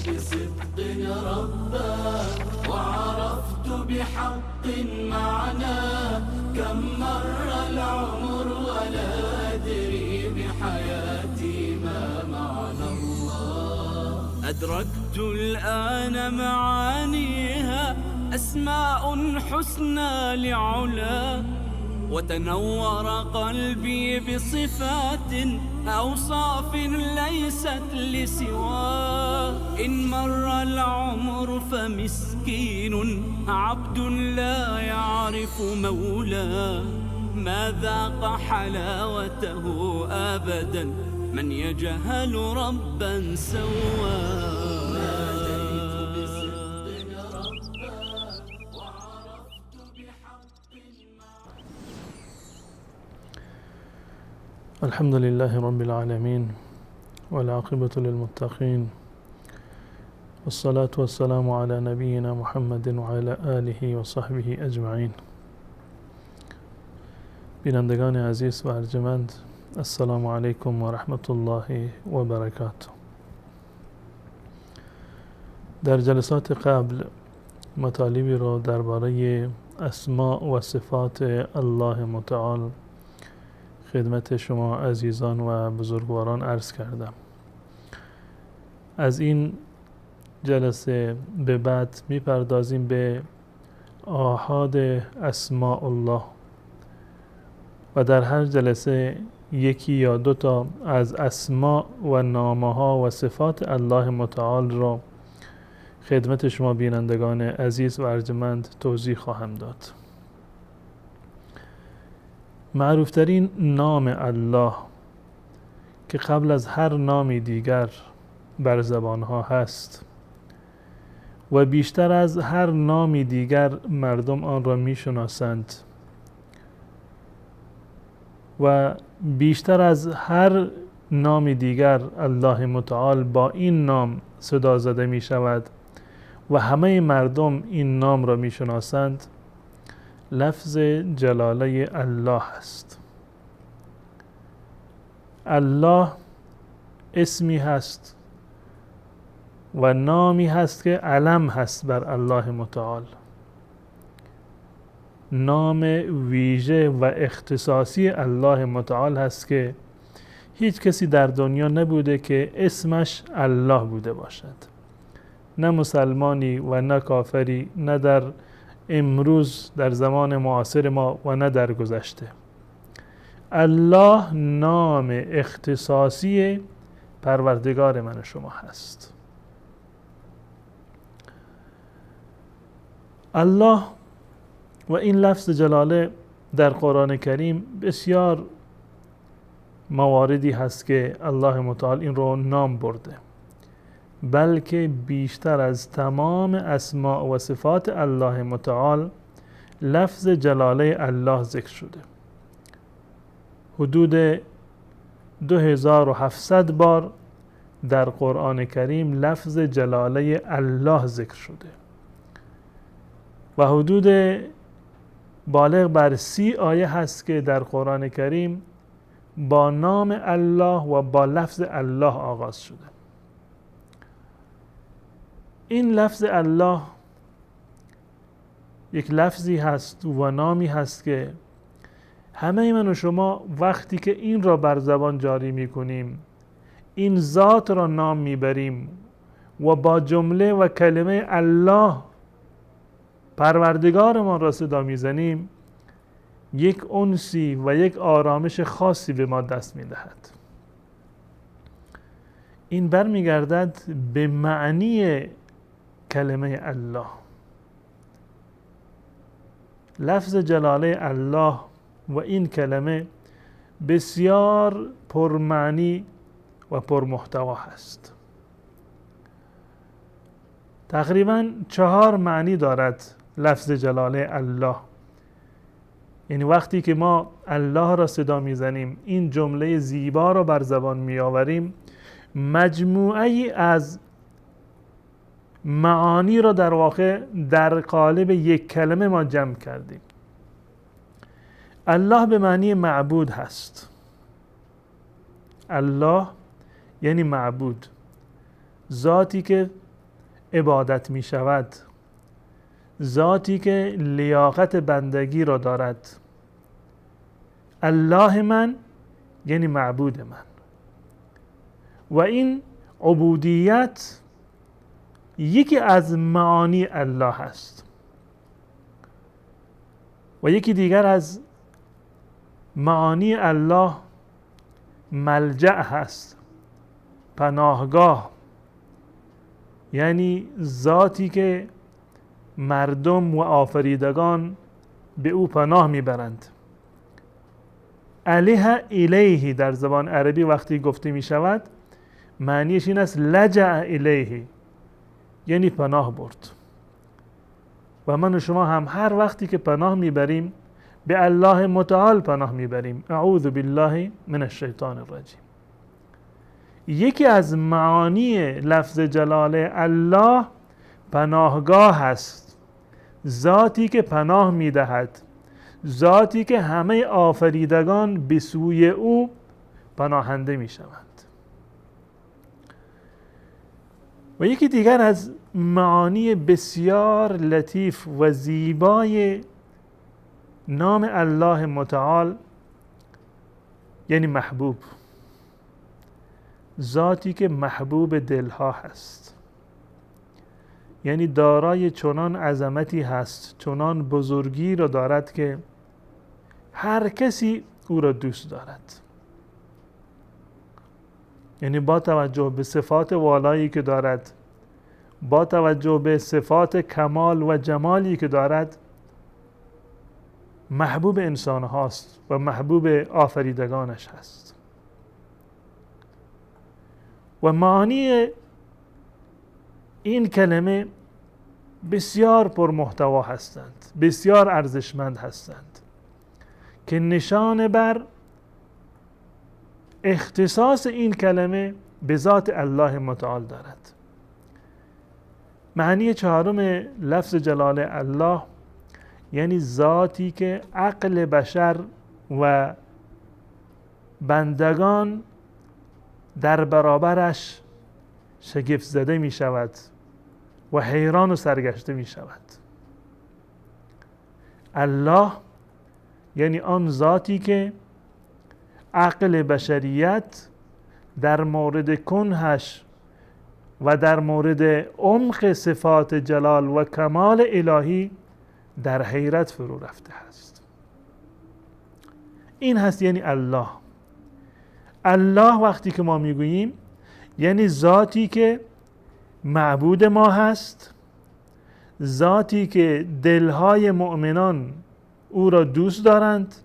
بصدق ربا وعرفت بحق معناه. كم مر العمر ولا أدري بحياتي ما معنى الله. أدركت الآن معانيها، أسماء حسنى لعلا، وتنور قلبي بصفات أوصاف ليست لسواه. إن مر العمر فمسكين عبد لا يعرف مولاه، ما ذاق حلاوته أبدا من يجهل ربا سواه. الحمد لله رب العالمين والعاقبة للمتقين، والصلاة والسلام على نبينا محمد وعلى آله وصحبه أجمعين. بینندگان عزیز و ارجمند، السلام علیکم و رحمت الله و برکاته. در جلسات قبل مطالبی را درباره اسماء و صفات الله متعال خدمت شما عزیزان و بزرگواران عرض کردم. از این جلسه به بعد میپردازیم به آحاد اسماء الله و در هر جلسه یکی یا دو تا از اسماء و نامه ها و صفات الله متعال را خدمت شما بینندگان عزیز و ارجمند توضیح خواهم داد. معروفترین نام الله که قبل از هر نامی دیگر بر زبانها هست و بیشتر از هر نامی دیگر مردم آن را می شناسند و بیشتر از هر نامی دیگر الله متعال با این نام صدا زده می شود و همه مردم این نام را می شناسند، لفظ جلاله الله است. الله اسمی هست و نامی هست که علم هست بر الله متعال، نام ویژه و اختصاصی الله متعال هست که هیچ کسی در دنیا نبوده که اسمش الله بوده باشد، نه مسلمانی و نه کافری، نه در امروز در زمان معاصر ما و نه در گذشته. الله نام اختصاصی پروردگار من شما هست. الله و این لفظ جلاله در قرآن کریم بسیار مواردی هست که الله متعال این رو نام برده، بلکه بیشتر از تمام اسماء و صفات الله متعال لفظ جلاله الله ذکر شده. حدود 2700 بار در قرآن کریم لفظ جلاله الله ذکر شده و حدود بالغ بر 30 آیه هست که در قرآن کریم با نام الله و با لفظ الله آغاز شده. این لفظ الله یک لفظی هست و نامی هست که همه من و شما وقتی که این را بر زبان جاری می کنیم، این ذات را نام می بریم و با جمله و کلمه الله پروردگارمان را صدا می زنیم، یک انسی و یک آرامش خاصی به ما دست می دهد. این برمیگردد به معنی کلمه الله. لفظ جلاله الله و این کلمه بسیار پرمعنی و پرمحتوا هست. تقریباً 4 معنی دارد لفظ جلاله الله. یعنی وقتی که ما الله را صدا میزنیم، این جمله زیبا را بر زبان میآوریم، مجموعه از معانی را در واقع در قالب یک کلمه ما جمع کردیم. الله به معنی معبود هست. الله یعنی معبود، ذاتی که عبادت می شود، ذاتی که لیاقت بندگی را دارد. الله من یعنی معبود من. و این عبودیت یکی از معانی الله است. و یکی دیگر از معانی الله ملجأ هست، پناهگاه، یعنی ذاتی که مردم و آفریدگان به او پناه میبرند. الیه الیه در زبان عربی وقتی گفته می شود معنیش این است لجأ الیه، یعنی پناه برد. و من و شما هم هر وقتی که پناه میبریم به الله متعال پناه میبریم. اعوذ بالله من الشیطان الرجیم. یکی از معانی لفظ جلاله الله پناهگاه است، ذاتی که پناه میدهد، ذاتی که همه آفریدگان به سوی او پناهنده میشوند. و یکی دیگر از معانی بسیار لطیف و زیبای نام الله متعال یعنی محبوب، ذاتی که محبوب دلها هست، یعنی دارای چنان عظمتی هست، چنان بزرگی را دارد که هر کسی او را دوست دارد. یعنی با توجه به صفات والایی که دارد، با توجه به صفات کمال و جمالی که دارد، محبوب انسان هاست و محبوب آفریدگانش هست. و معانی این کلمه بسیار پرمحتوا هستند، بسیار ارزشمند هستند که نشان بر اختصاص این کلمه به ذات الله متعال دارد. معنی چهارم لفظ جلاله الله یعنی ذاتی که عقل بشر و بندگان در برابرش شگفت زده می شود و حیران و سرگشته می شود. الله یعنی آن ذاتی که عقل بشریت در مورد کنهش و در مورد عمق صفات جلال و کمال الهی در حیرت فرو رفته است. این هست یعنی الله. الله وقتی که ما میگوییم یعنی ذاتی که معبود ما هست، ذاتی که دلهای مؤمنان او را دوست دارند،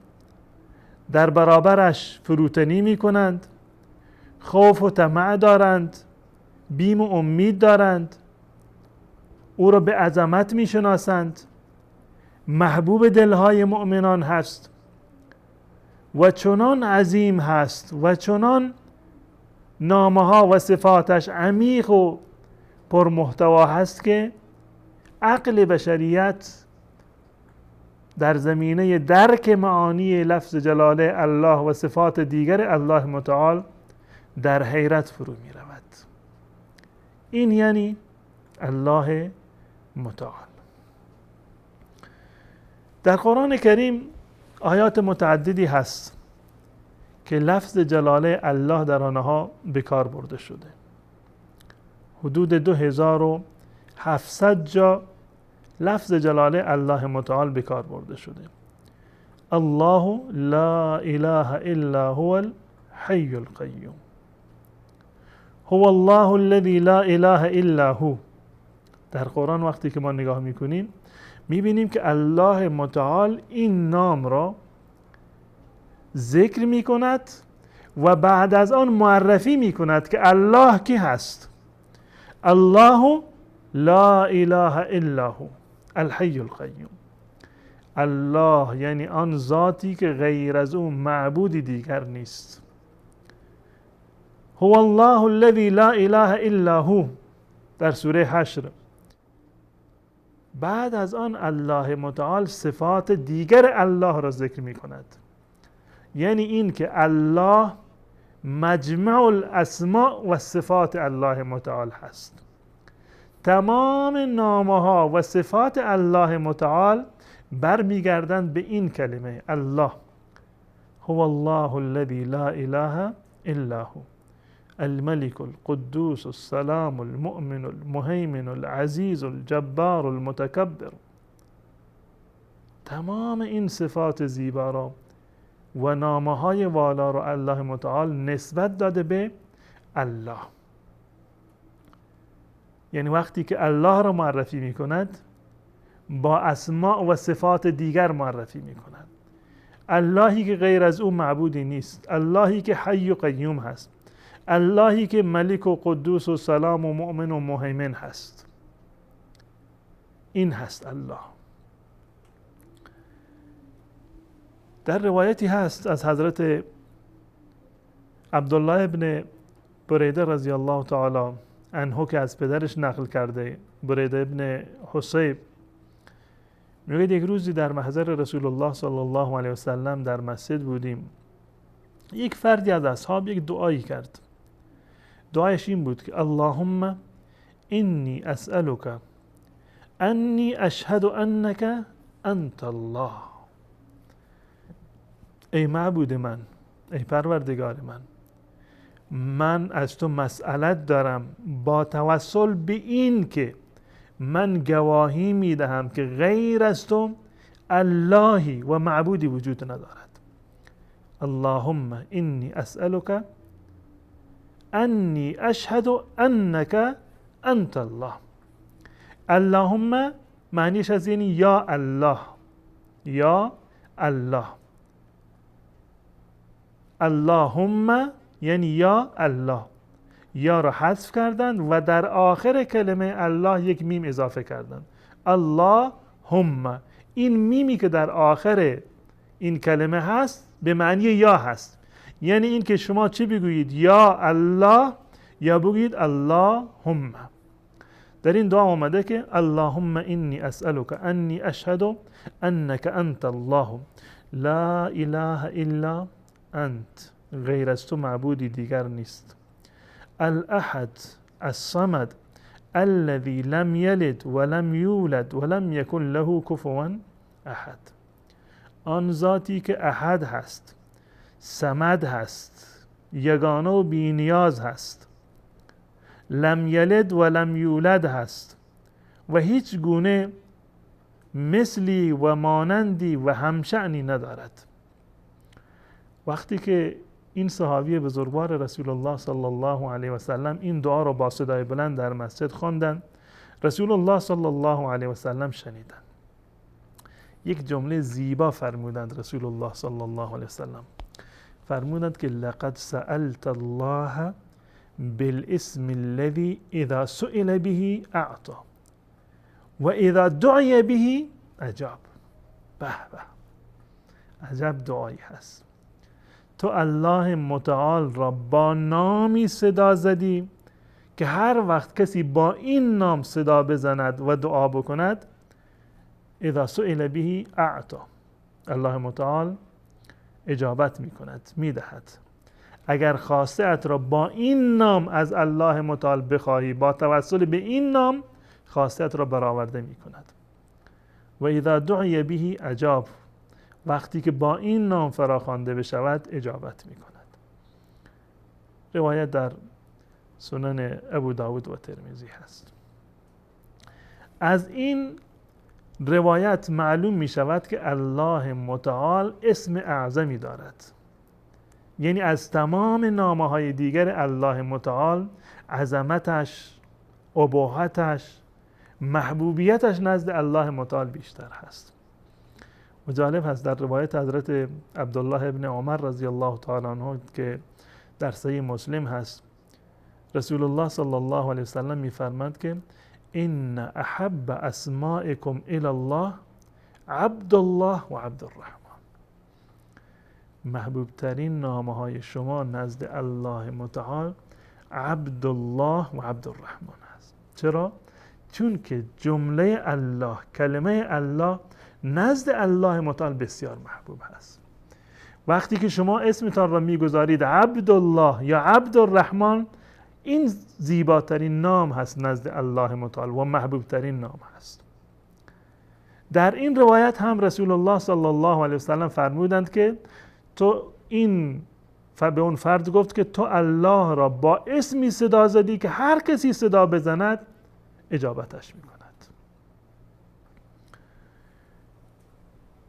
در برابرش فروتنی می کنند، خوف و طمع دارند، بیم و امید دارند، او را به عظمت می شناسند، محبوب دلهای مؤمنان هست و چنان عظیم هست و چنان نامها و صفاتش عمیق و پرمحتوا هست که عقل بشریت در زمینه درک معانی لفظ جلاله الله و صفات دیگر الله متعال در حیرت فرو می رود. این یعنی الله متعال. در قرآن کریم آیات متعددی هست که لفظ جلاله الله در آنها به کار برده شده. حدود 2700 جا لفظ جلاله الله متعال به کار برده شده. الله لا اله الا هو الحي القيوم، هو الله الذي لا اله الا هو. در قرآن وقتی که ما نگاه میکنیم میبینیم که الله متعال این نام را ذکر میکند و بعد از آن معرفی میکند که الله کی هست. الله لا اله الا هو الحي القيوم. الله یعنی آن ذاتی که غیر از او معبودی دیگر نیست. هو الله الذي لا اله الا هو در سوره حشر. بعد از آن الله متعال صفات دیگر الله را ذکر می کند، یعنی این که الله مجمع الاسماء و صفات الله متعال هست. تمام نامه ها و صفات الله متعال برمیگردند به این کلمه الله. هو الله الذي لا اله الا هو الملك القدوس السلام المؤمن المهيمن العزيز الجبار المتكبر. تمام این صفات زیبا را و نامه های والا را الله متعال نسبت داده به الله. یعنی وقتی که الله را معرفی می کند با اسماء و صفات دیگر معرفی می کند. اللهی که غیر از او معبودی نیست، اللهی که حی و قیوم هست، اللهی که ملک و قدوس و سلام و مؤمن و مهیمن هست. این هست الله. در روایتی هست از حضرت عبدالله ابن بریده رضی الله تعالی عنه که از پدرش نقل کرده، بریده ابن حصیب، میگه یک روزی در محضر رسول الله صلی الله علیه وسلم در مسجد بودیم. یک فردی از اصحاب یک دعایی کرد. دعایش این بود که اللهم انی اسألک انی اشهد انک انت الله. ای معبود من، ای پروردگار من از تو مسئلت دارم با توسل به این که من گواهی میدهم که غیر از تو اللهی و معبودی وجود ندارد. اللهم انی اسألک انی اشهد انک انت الله. اللهم معنیش از یعنی یا الله، یا الله. اللهم یعنی یا الله. یا را حذف کردند و در آخر کلمه الله یک میم اضافه کردند. اللهم. این میمی که در آخر این کلمه هست به معنی یا هست. یعنی این که شما چه بگویید؟ یا الله یا بگویید اللهم. در این دعا آمده که اللهم انی اسألک انی اشهد انک انت الله لا اله الا انت. غیر از تو معبودی دیگر نیست. الاحد الصمد الذي لم یلد ولم یولد ولم یکن له کفوا احد. آن ذاتی که احد هست، صمد هست، یگانه و بی‌نیاز هست، لم یلد و لم یولد هست و هیچ گونه مثلی و مانندی و همشأنی ندارد. وقتی که این صحابی بزرگوار رسول الله صلی الله علیه و سلم این دعا را با صدای بلند در مسجد خواندند، رسول الله صلی الله علیه و سلم شنیدند. یک جمله زیبا فرمودند رسول الله صلی الله علیه و سلم. فرمودند که لقد سألت الله بالاسم الذي اذا سئل به اعطى و اذا دعی به اجاب. به به، عجب دعایی هست. تو الله متعال را با نامی صدا زدی که هر وقت کسی با این نام صدا بزند و دعا بکند اذا سئل به اعطى، الله متعال اجابت می کند، می دهد. اگر خواسته ات را با این نام از الله متعال بخواهی، با توسل به این نام خواسته ات را برآورده می کند. و اذا دعی به اجاب، وقتی که با این نام فراخوانده بشود اجابت می کند. روایت در سنن ابو داود و ترمذی هست. از این روایت معلوم می شود که الله متعال اسم اعظمی دارد. یعنی از تمام نامه های دیگر الله متعال عظمتش، اباحتش، محبوبیتش نزد الله متعال بیشتر هست. و جالب هست در روایت حضرت عبدالله ابن عمر رضی الله تعالی عنه که در صحیح مسلم هست، رسول الله صلی الله علیه وسلم می‌فرماید که ان احب اسمائکم الی الله عبد الله و عبد الرحمن. محبوب ترین نامه های شما نزد الله متعال عبد الله و عبد الرحمن هست. چرا؟ چون که جمله الله، کلمه الله نزد الله متعال بسیار محبوب هست. وقتی که شما اسمتان را میگذارید عبد الله یا عبد الرحمن، این زیباترین نام هست نزد الله متعال و محبوبترین نام هست. در این روایت هم رسول الله صلی الله علیه وسلم فرمودند که تو این به اون فرد گفت که تو الله را با اسمی صدا زدی که هر کسی صدا بزند اجابتش میکند.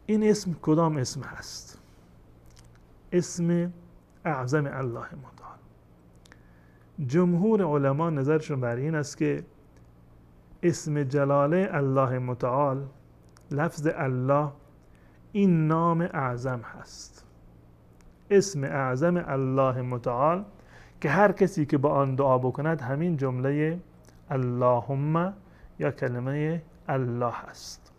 این اسم کدام اسم هست؟ اسم اعظم الله متعال. جمهور علما نظرشون بر این است که اسم جلاله الله متعال، لفظ الله، این نام اعظم هست. اسم اعظم الله متعال که هر کسی که با آن دعا بکند همین جمله اللهم یا کلمه الله هست.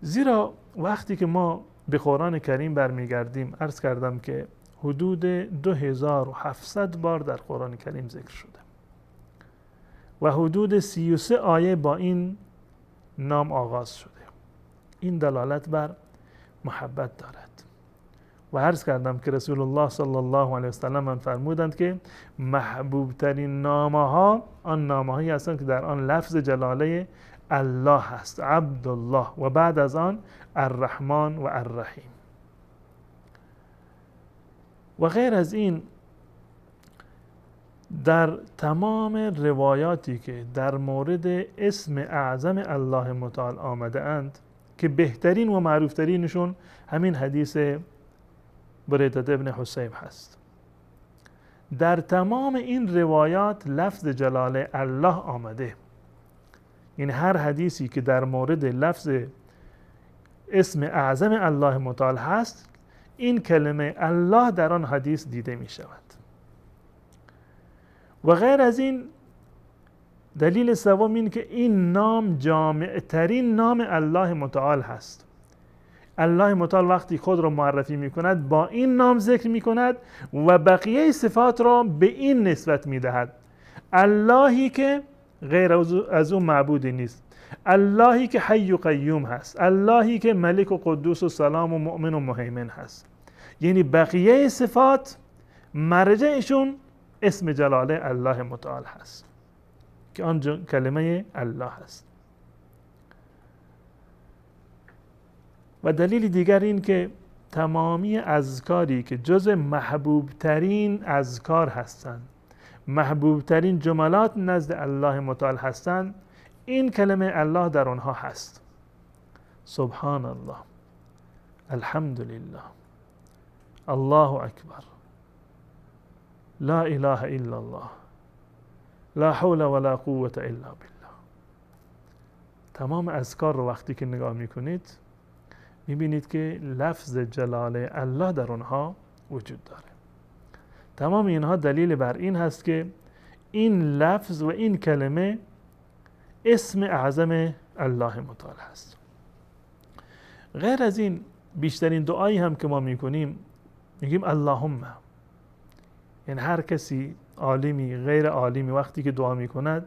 زیرا وقتی که ما به قرآن کریم برمیگردیم، عرض کردم که حدود 2700 بار در قرآن کریم ذکر شده و حدود 33 آیه با این نام آغاز شده. این دلالت بر محبت دارد و عرض کردم که رسول الله صلی الله علیه وسلم فرمودند که محبوب ترین نامه ها آن نامه هایی هستند که در آن لفظ جلاله الله هست، عبدالله، و بعد از آن الرحمن و الرحیم. و غیر از این در تمام روایاتی که در مورد اسم اعظم الله متعال آمده اند که بهترین و معروفترینشون همین حدیث بریدة ابن حسیب هست، در تمام این روایات لفظ جلاله الله آمده. این هر حدیثی که در مورد لفظ اسم اعظم الله متعال هست، این کلمه الله در آن حدیث دیده می شود. و غیر از این دلیل سوم این که این نام جامع ترین نام الله متعال هست. الله متعال وقتی خود را معرفی می کند با این نام ذکر می کند و بقیه صفات را به این نسبت می دهد. اللهی که غیر از اون معبودی نیست، اللهی که حی و قیوم هست، اللهی که ملک و قدوس و سلام و مؤمن و مهیمن هست. یعنی بقیه صفات مرجعشون اسم جلاله الله متعال هست که آن کلمه الله هست. و دلیل دیگر این که تمامی اذکاری که جز محبوب ترین اذکار هستند، محبوب ترین جملات نزد الله متعال هستند، این کلمه الله در آنها هست. سبحان الله، الحمد لله، الله اکبر، لا اله الا الله، لا حول ولا قوة الا بالله. تمام اذکار رو وقتی که نگاه میکنید میبینید که لفظ جلاله الله در اونها وجود داره. تمام اینها دلیل بر این هست که این لفظ و این کلمه اسم اعظم الله متعال هست. غیر از این بیشترین دعایی هم که ما میکنیم میگیم اللهم. یعنی هر کسی عالمی غیر عالمی وقتی که دعا میکند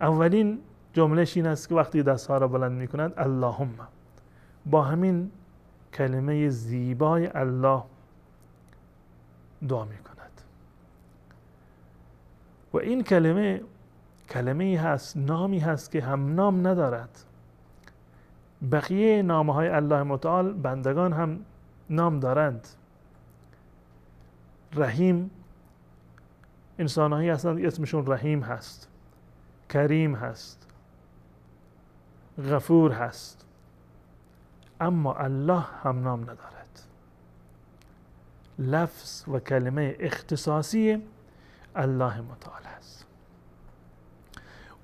اولین جملهش این است که وقتی دستها را بلند میکند اللهم، با همین کلمه زیبای الله دعا میکند. و این کلمه هست، نامی هست که هم نام ندارد. بقیه نامه های الله متعال بندگان هم نام دارند. رحیم، انسان هایی هستند اسمشون رحیم هست، کریم هست، غفور هست، اما الله هم نام ندارد. لفظ و کلمه اختصاصی الله متعال هست.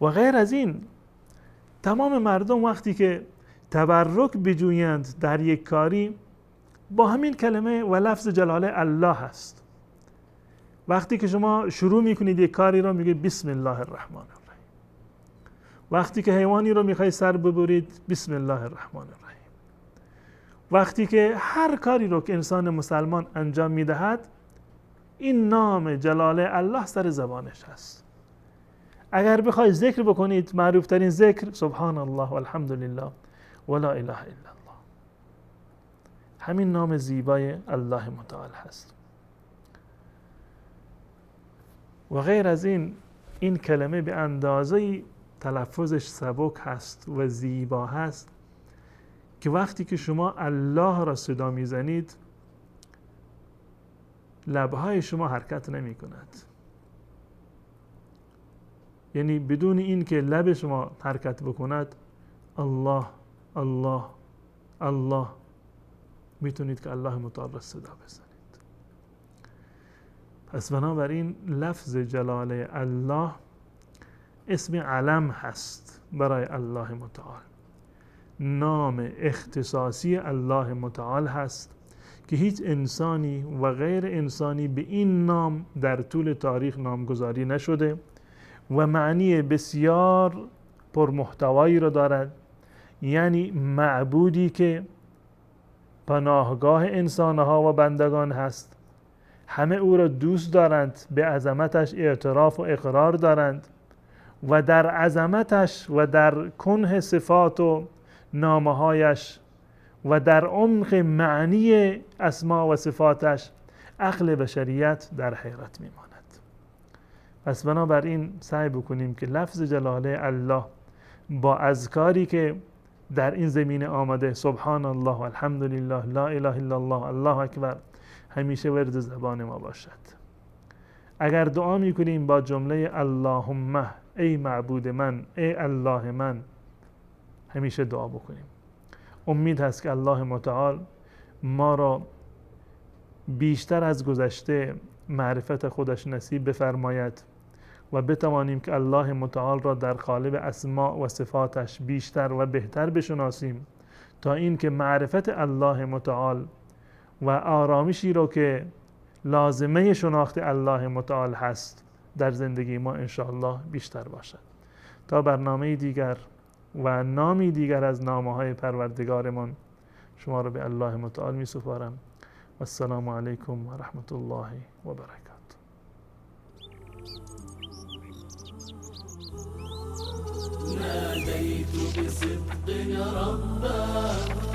و غیر از این تمام مردم وقتی که تبرک بجویند در یک کاری با همین کلمه و لفظ جلاله الله هست. وقتی که شما شروع میکنید یک کاری رو میگید بسم الله الرحمن الرحیم. وقتی که حیوانی رو میخوای سر ببرید بسم الله الرحمن الرحیم. وقتی که هر کاری رو که انسان مسلمان انجام میدهد این نام جلاله الله سر زبانش هست. اگر بخوای ذکر بکنید معروف ترین ذکر سبحان الله والحمد لله ولا اله الا الله. همین نام زیبای الله متعال هست. و غیر از این کلمه به اندازه تلفظش سبک هست و زیبا هست که وقتی که شما الله را صدا میزنید لبهای شما حرکت نمی کند. یعنی بدون این که لب شما حرکت بکند الله الله الله میتونید که الله متعال را صدا بزنید. پس بنابراین لفظ جلاله الله اسم علم هست برای الله متعال، نام اختصاصی الله متعال هست که هیچ انسانی و غیر انسانی به این نام در طول تاریخ نامگذاری نشده و معنی بسیار پرمحتوایی را دارد. یعنی معبودی که پناهگاه انسانها و بندگان هست، همه او را دوست دارند، به عظمتش اعتراف و اقرار دارند و در عظمتش و در کنه صفات و نامهایش و در عمق معنی اسما و صفاتش عقل بشریت در حیرت میماند. پس بنابراین سعی بکنیم که لفظ جلاله الله با اذکاری که در این زمینه آمده، سبحان الله و الحمدلله لا اله الا الله الله اکبر، همیشه ورد زبان ما باشد. اگر دعا میکنیم با جمله اللهم، ای معبود من، ای الله من، همیشه دعا بکنیم. امید هست که الله متعال ما را بیشتر از گذشته معرفت خودش نصیب بفرماید و بتوانیم که الله متعال را در قالب اسماء و صفاتش بیشتر و بهتر بشناسیم، تا این که معرفت الله متعال و آرامشی را که لازمه شناخت الله متعال هست در زندگی ما انشاءالله بیشتر باشد. تا برنامه دیگر و نامی دیگر از نامه‌های پروردگارمان شما را به الله متعال می سپارم. و السلام علیکم و رحمت الله و برکاته. ناديت بصدق ربا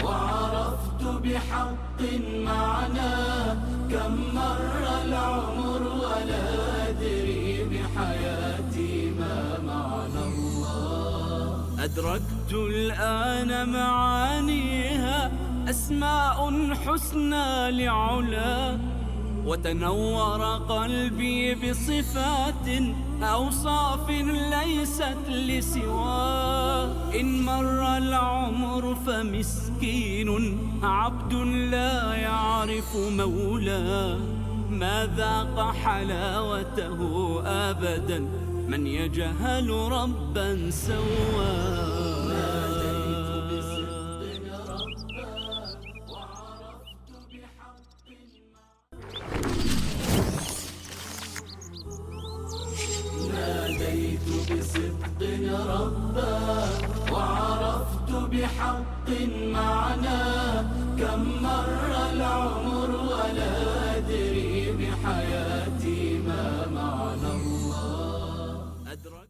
وعرفت بحق معناه، كم مر العمر ولا أدري بحياتي ما معنى الله. أدركت الآن معانيها، أسماء حسنى لعلا، وتنور قلبي بصفات أوصاف ليست لسواه. إن مر العمر فمسكين عبد لا يعرف مولاه، ما ذاق حلاوته أبدا من يجهل ربا سواه. بصدق ربا وعرفت بحق معناه، كم مر العمر ولا أدري